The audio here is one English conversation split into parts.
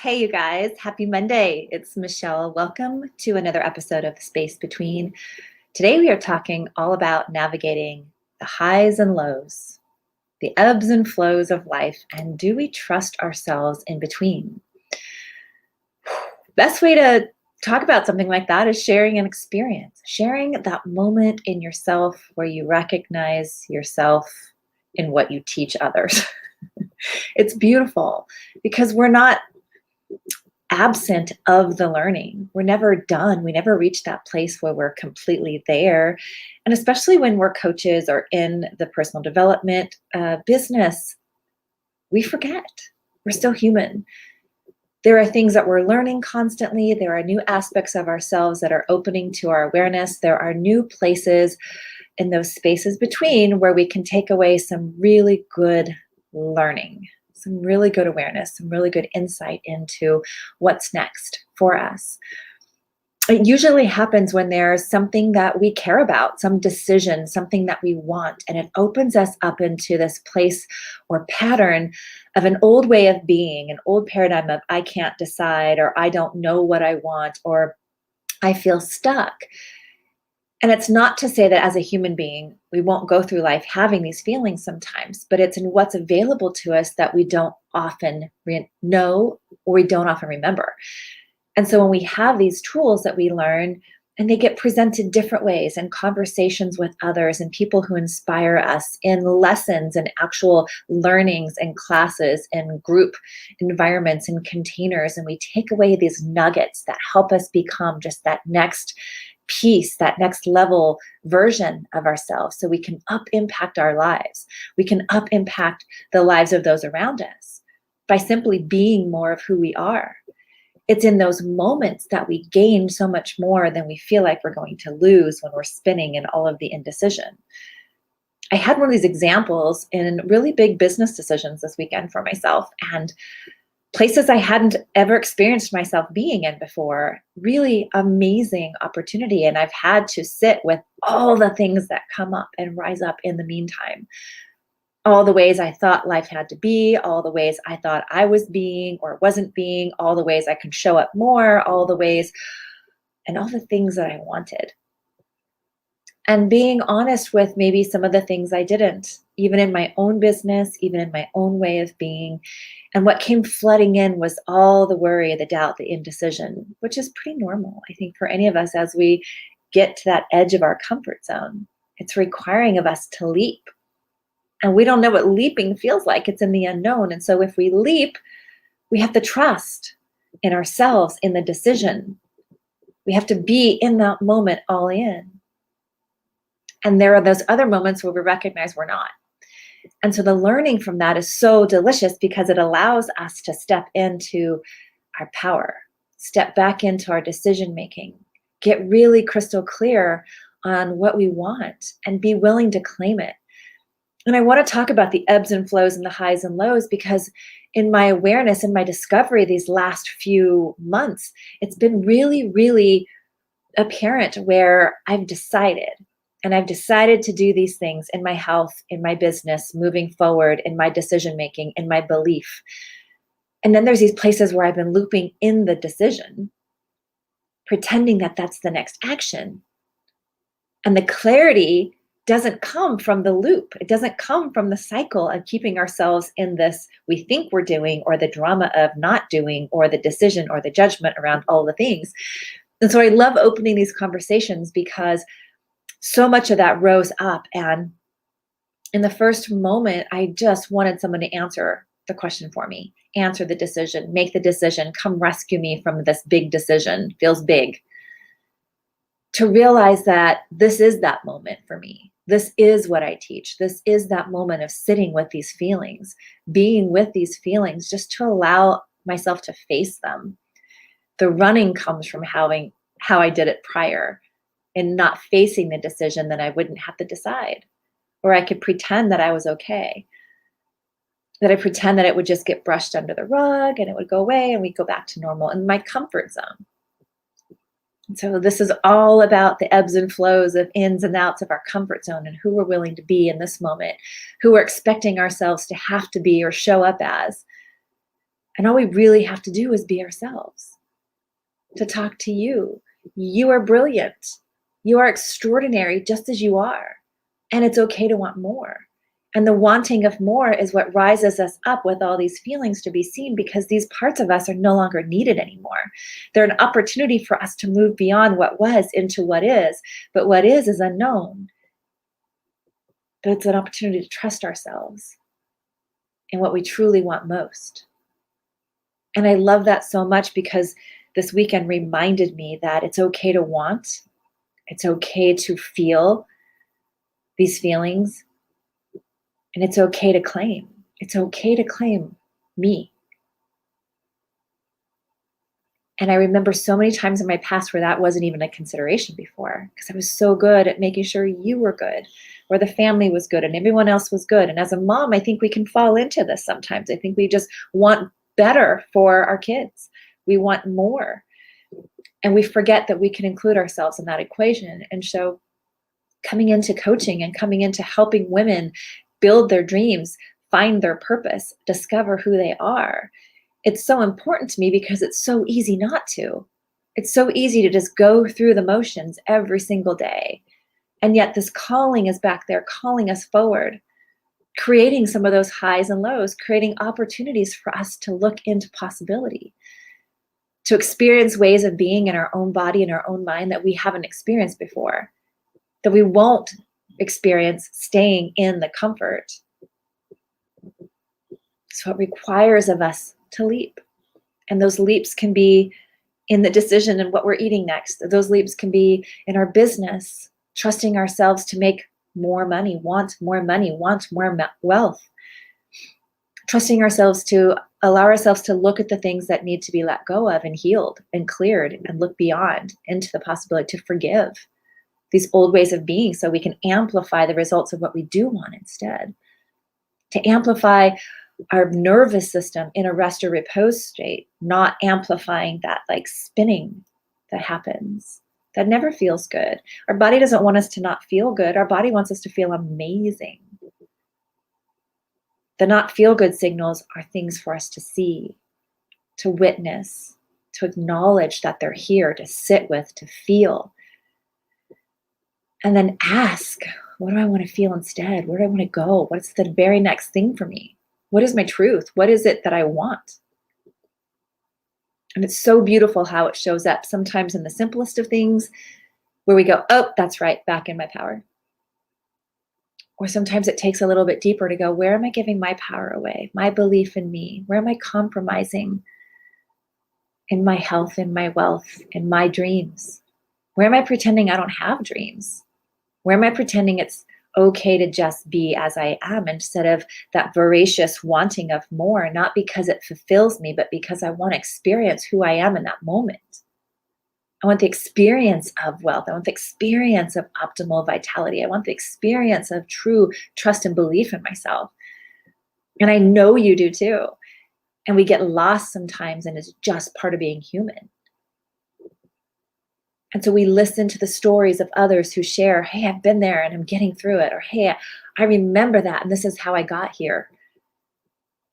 Hey, you guys, happy Monday. It's Michelle. Welcome to another episode of The Space Between. Today, we are talking all about navigating the highs and lows, the ebbs and flows of life, and do we trust ourselves in between? Best way to talk about something like that is sharing an experience, sharing that moment in yourself where you recognize yourself in what you teach others. It's beautiful because we're not absent of the learning. We're never done. We never reach that place where we're completely there. And especially when we're coaches or in the personal development business, we forget. We're still human. There are things that we're learning constantly. There are new aspects of ourselves that are opening to our awareness. There are new places in those spaces between where we can take away some really good learning, some really good awareness, some really good insight into what's next for us. It usually happens when there's something that we care about, some decision, something that we want, and it opens us up into this place or pattern of an old way of being, an old paradigm of I can't decide, or I don't know what I want, or I feel stuck. And it's not to say that as a human being, we won't go through life having these feelings sometimes, but it's in what's available to us that we don't often know or we don't often remember. And so when we have these tools that we learn and they get presented different ways in conversations with others and people who inspire us in lessons and actual learnings and classes and group environments and containers, and we take away these nuggets that help us become just that next piece, that next level version of ourselves, so we can up impact our lives. We can up impact the lives of those around us by simply being more of who we are. It's in those moments that we gain so much more than we feel like we're going to lose when we're spinning in all of the indecision. I had one of these examples in really big business decisions this weekend for myself, and places I hadn't ever experienced myself being in before. Really amazing opportunity. And I've had to sit with all the things that come up and rise up in the meantime. All the ways I thought life had to be, all the ways I thought I was being or wasn't being, all the ways I could show up more, all the ways, and all the things that I wanted. And being honest with maybe some of the things I didn't, even in my own business, even in my own way of being. And what came flooding in was all the worry, the doubt, the indecision, which is pretty normal, I think, for any of us as we get to that edge of our comfort zone. It's requiring of us to leap. And we don't know what leaping feels like. It's in the unknown. And so if we leap, we have to trust in ourselves, in the decision. We have to be in that moment all in. And there are those other moments where we recognize we're not. And so the learning from that is so delicious because it allows us to step into our power, step back into our decision making, get really crystal clear on what we want and be willing to claim it. And I want to talk about the ebbs and flows and the highs and lows because in my awareness and my discovery these last few months, it's been really, really apparent where I've decided. And I've decided to do these things in my health, in my business, moving forward, in my decision making, in my belief. And then there's these places where I've been looping in the decision, pretending that that's the next action. And the clarity doesn't come from the loop. It doesn't come from the cycle of keeping ourselves in this we think we're doing, or the drama of not doing, or the decision or the judgment around all the things. And so I love opening these conversations because so much of that rose up. And in the first moment, I just wanted someone to answer the question for me, answer the decision, make the decision, come rescue me from this big decision, feels big. To realize that this is that moment for me. This is what I teach. This is that moment of sitting with these feelings, being with these feelings, just to allow myself to face them. The running comes from how I did it prior. And not facing the decision, then I wouldn't have to decide. Or I could pretend that I was okay. That I pretend that it would just get brushed under the rug and it would go away and we'd go back to normal in my comfort zone. And so this is all about the ebbs and flows of ins and outs of our comfort zone and who we're willing to be in this moment, who we're expecting ourselves to have to be or show up as. And all we really have to do is be ourselves. To talk to you. You are brilliant. You are extraordinary just as you are. And it's okay to want more. And the wanting of more is what rises us up with all these feelings to be seen, because these parts of us are no longer needed anymore. They're an opportunity for us to move beyond what was into what is. But what is unknown. But it's an opportunity to trust ourselves in what we truly want most. And I love that so much, because this weekend reminded me that it's okay to want. It's okay to feel these feelings. And it's okay to claim. It's okay to claim me. And I remember so many times in my past where that wasn't even a consideration before, because I was so good at making sure you were good, or the family was good and everyone else was good. And as a mom, I think we can fall into this sometimes. I think we just want better for our kids. We want more. And we forget that we can include ourselves in that equation. And so coming into coaching and coming into helping women build their dreams, find their purpose, discover who they are, it's so important to me, because it's so easy not to. It's so easy to just go through the motions every single day. And yet this calling is back there, calling us forward, creating some of those highs and lows, creating opportunities for us to look into possibility, to experience ways of being in our own body and our own mind that we haven't experienced before, that we won't experience staying in the comfort. So it requires of us to leap. And those leaps can be in the decision and what we're eating next. Those leaps can be in our business, trusting ourselves to make more money, want more wealth, trusting ourselves to allow ourselves to look at the things that need to be let go of and healed and cleared, and look beyond into the possibility to forgive these old ways of being, so we can amplify the results of what we do want instead. To amplify our nervous system in a rest or repose state, not amplifying that like spinning that happens. That never feels good. Our body doesn't want us to not feel good. Our body wants us to feel amazing. The not feel good signals are things for us to see, to witness, to acknowledge that they're here, to sit with, to feel. And then ask, what do I want to feel instead? Where do I want to go? What's the very next thing for me? What is my truth? What is it that I want? And it's so beautiful how it shows up sometimes in the simplest of things, where we go, oh, that's right, back in my power. Or sometimes it takes a little bit deeper to go, where am I giving my power away? My belief in me? Where am I compromising in my health, in my wealth, in my dreams? Where am I pretending I don't have dreams? Where am I pretending it's okay to just be as I am, instead of that voracious wanting of more, not because it fulfills me, but because I want to experience who I am in that moment. I want the experience of wealth. I want the experience of optimal vitality. I want the experience of true trust and belief in myself. And I know you do too. And we get lost sometimes, and it's just part of being human. And so we listen to the stories of others who share, hey, I've been there and I'm getting through it. Or, hey, I remember that and this is how I got here.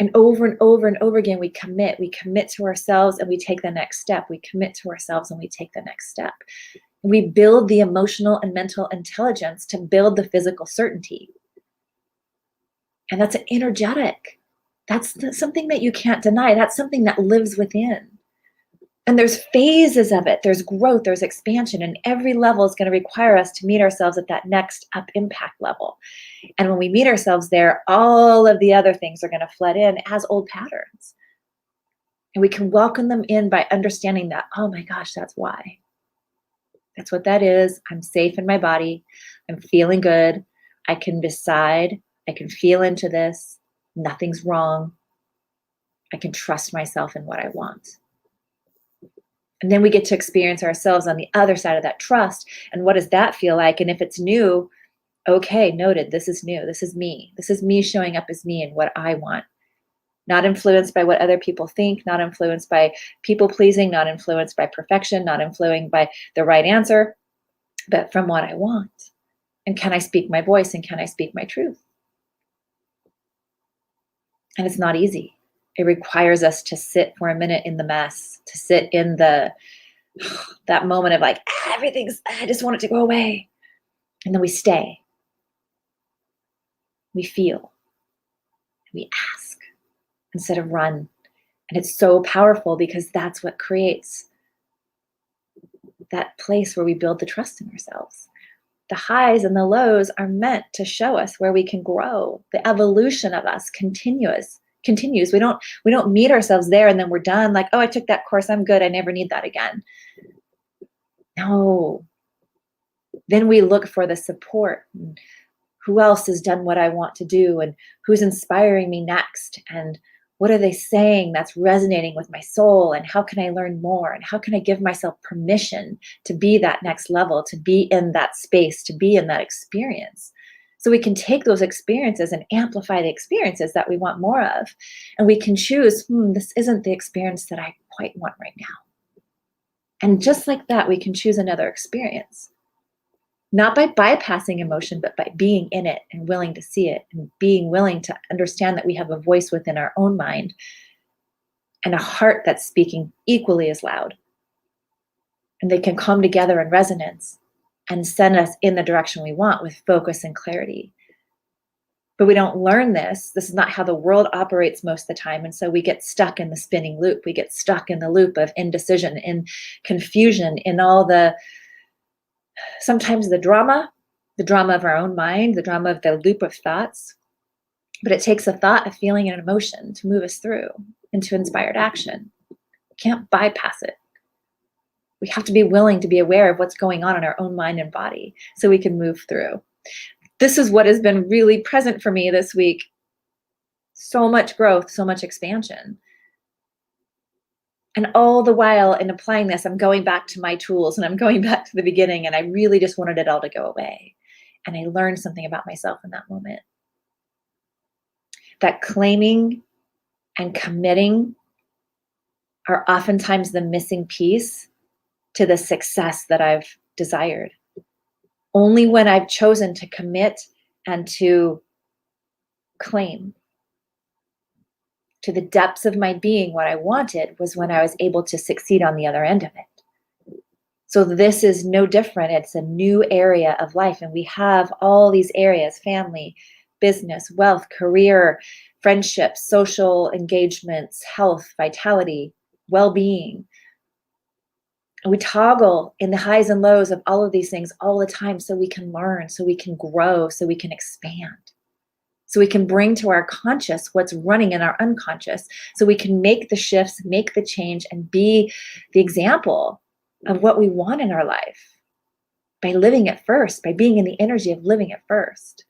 And over and over and over again, we commit to ourselves and we take the next step. We commit to ourselves and we take the next step. We build the emotional and mental intelligence to build the physical certainty. And that's energetic. That's something that you can't deny. That's something that lives within. And there's phases of it. There's growth, there's expansion, and every level is going to require us to meet ourselves at that next up impact level. And when we meet ourselves there, all of the other things are going to flood in as old patterns. And we can welcome them in by understanding that, oh my gosh, that's why. That's what that is. I'm safe in my body. I'm feeling good. I can decide. I can feel into this. Nothing's wrong. I can trust myself in what I want. And then we get to experience ourselves on the other side of that trust. And what does that feel like? And if it's new, okay, noted, this is new. This is me. This is me showing up as me and what I want. Not influenced by what other people think, not influenced by people pleasing, not influenced by perfection, not influenced by the right answer, but from what I want. And can I speak my voice and can I speak my truth? And it's not easy. It requires us to sit for a minute in the mess, to sit in the that moment of like, I just want it to go away. And then we stay, we feel, we ask instead of run. And it's so powerful because that's what creates that place where we build the trust in ourselves. The highs and the lows are meant to show us where we can grow. The evolution of us continues. We don't meet ourselves there and then we're done. Like, oh, I took that course, I'm good, I never need that again. No. Then we look for the support. And who else has done what I want to do? And who's inspiring me next? And what are they saying that's resonating with my soul? And how can I learn more? And how can I give myself permission to be that next level, to be in that space, to be in that experience? So we can take those experiences and amplify the experiences that we want more of. And we can choose, this isn't the experience that I quite want right now. And just like that, we can choose another experience. Not by bypassing emotion, but by being in it and willing to see it and being willing to understand that we have a voice within our own mind and a heart that's speaking equally as loud. And they can come together in resonance and send us in the direction we want with focus and clarity. But we don't learn this. This is not how the world operates most of the time. And so we get stuck in the spinning loop. We get stuck in the loop of indecision, in confusion, in all the sometimes the drama of our own mind, the drama of the loop of thoughts. But it takes a thought, a feeling, and an emotion to move us through into inspired action. We can't bypass it. We have to be willing to be aware of what's going on in our own mind and body so we can move through. This is what has been really present for me this week. So much growth, so much expansion. And all the while in applying this, I'm going back to my tools and I'm going back to the beginning, and I really just wanted it all to go away. And I learned something about myself in that moment. That claiming and committing are oftentimes the missing piece to the success that I've desired. Only when I've chosen to commit and to claim to the depths of my being what I wanted was when I was able to succeed on the other end of it. So this is no different. It's a new area of life. And we have all these areas: family, business, wealth, career, friendships, social engagements, health, vitality, well-being. And we toggle in the highs and lows of all of these things all the time so we can learn, so we can grow, so we can expand. So we can bring to our conscious what's running in our unconscious, so we can make the shifts, make the change, and be the example of what we want in our life by living it first, by being in the energy of living it first.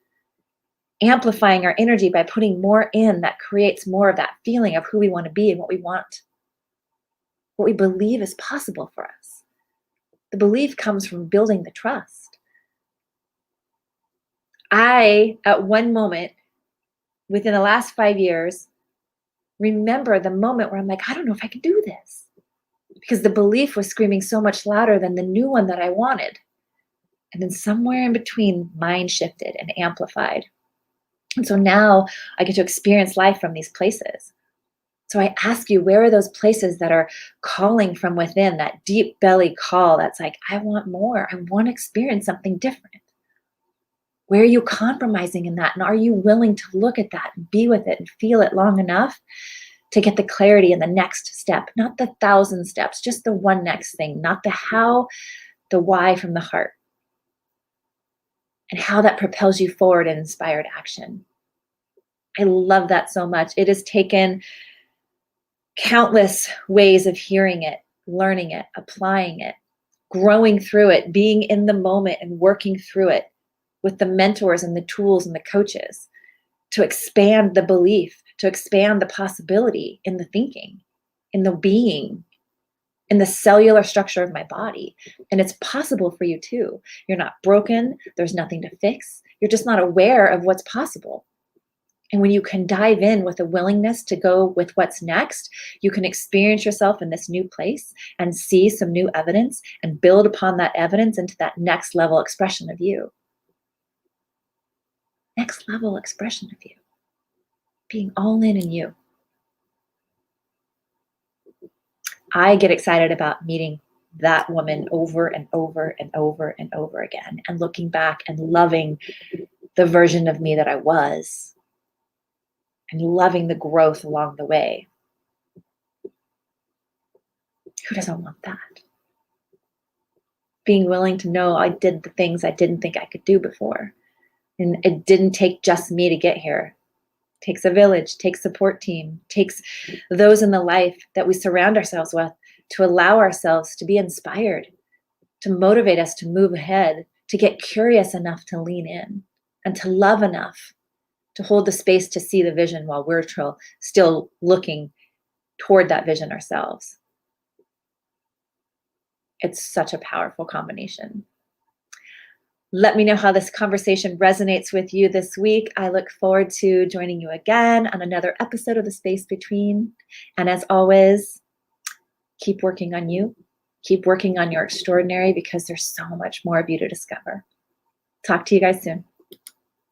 Amplifying our energy by putting more in that creates more of that feeling of who we want to be and what we want, what we believe is possible for us. The belief comes from building the trust. I, at one moment, within the last 5 years, remember the moment where I'm like, I don't know if I can do this, because the belief was screaming so much louder than the new one that I wanted. And then somewhere in between, mine shifted and amplified. And so now I get to experience life from these places. So I ask you, where are those places that are calling from within, that deep belly call that's like, I want more. I want to experience something different. Where are you compromising in that? And are you willing to look at that and be with it and feel it long enough to get the clarity in the next step? Not the 1,000 steps, just the one next thing, not the how, the why from the heart. And how that propels you forward in inspired action. I love that so much. It has taken countless ways of hearing it, learning it, applying it, growing through it, being in the moment and working through it with the mentors and the tools and the coaches to expand the belief, to expand the possibility in the thinking, in the being, in the cellular structure of my body. And it's possible for you too. You're not broken. There's nothing to fix. You're just not aware of what's possible. And when you can dive in with a willingness to go with what's next, you can experience yourself in this new place and see some new evidence and build upon that evidence into that next level expression of you. Next level expression of you. Being all in you. I get excited about meeting that woman over and over and over and over again, and looking back and loving the version of me that I was, and loving the growth along the way. Who doesn't want that? Being willing to know I did the things I didn't think I could do before. And it didn't take just me to get here. It takes a village, takes a support team, takes those in the life that we surround ourselves with to allow ourselves to be inspired, to motivate us to move ahead, to get curious enough to lean in, and to love enough to hold the space to see the vision while we're still looking toward that vision ourselves. It's such a powerful combination. Let me know how this conversation resonates with you this week. I look forward to joining you again on another episode of The Space Between. And as always, keep working on you. Keep working on your extraordinary, because there's so much more of you to discover. Talk to you guys soon.